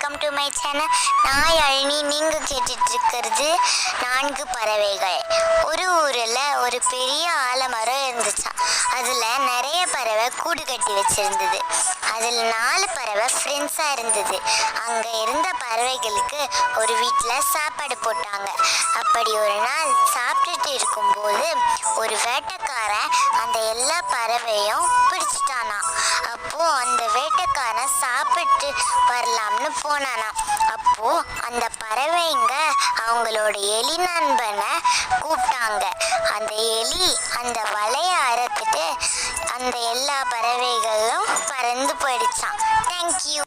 Welcome to my channel. நான் யாழினி. நீங்கள் கேட்டுட்டு இருக்கிறது 4 பறவைகள். ஒரு ஊரில் ஒரு பெரிய ஆலமரம் இருந்துச்சாம். அதில் நிறைய பறவை கூடு கட்டி வச்சிருந்தது. அதில் 4 பறவை ஃப்ரெண்ட்ஸாக இருந்தது. அங்கே இருந்த பறவைகளுக்கு ஒரு வீட்டில் சாப்பாடு போட்டாங்க. அப்படி ஒரு நாள் சாப்பிட்டுட்டு இருக்கும்போது ஒரு வேட்டைக்காரன் அந்த எல்லா பறவையும் பிடிச்சிட்டானா. அப்போ அந்த வேட்டைக்காரன் சாப்பிட்டு வரலாம்னு போனானா. அப்போ அந்த பறவைங்க அவங்களோட எலி நண்பனை கூப்பிட்டாங்க. அந்த எலி அந்த வலையை அறுத்துட்டு அந்த எல்லா பறவைகளும் பறந்து போயிடுச்சான். தேங்க்யூ.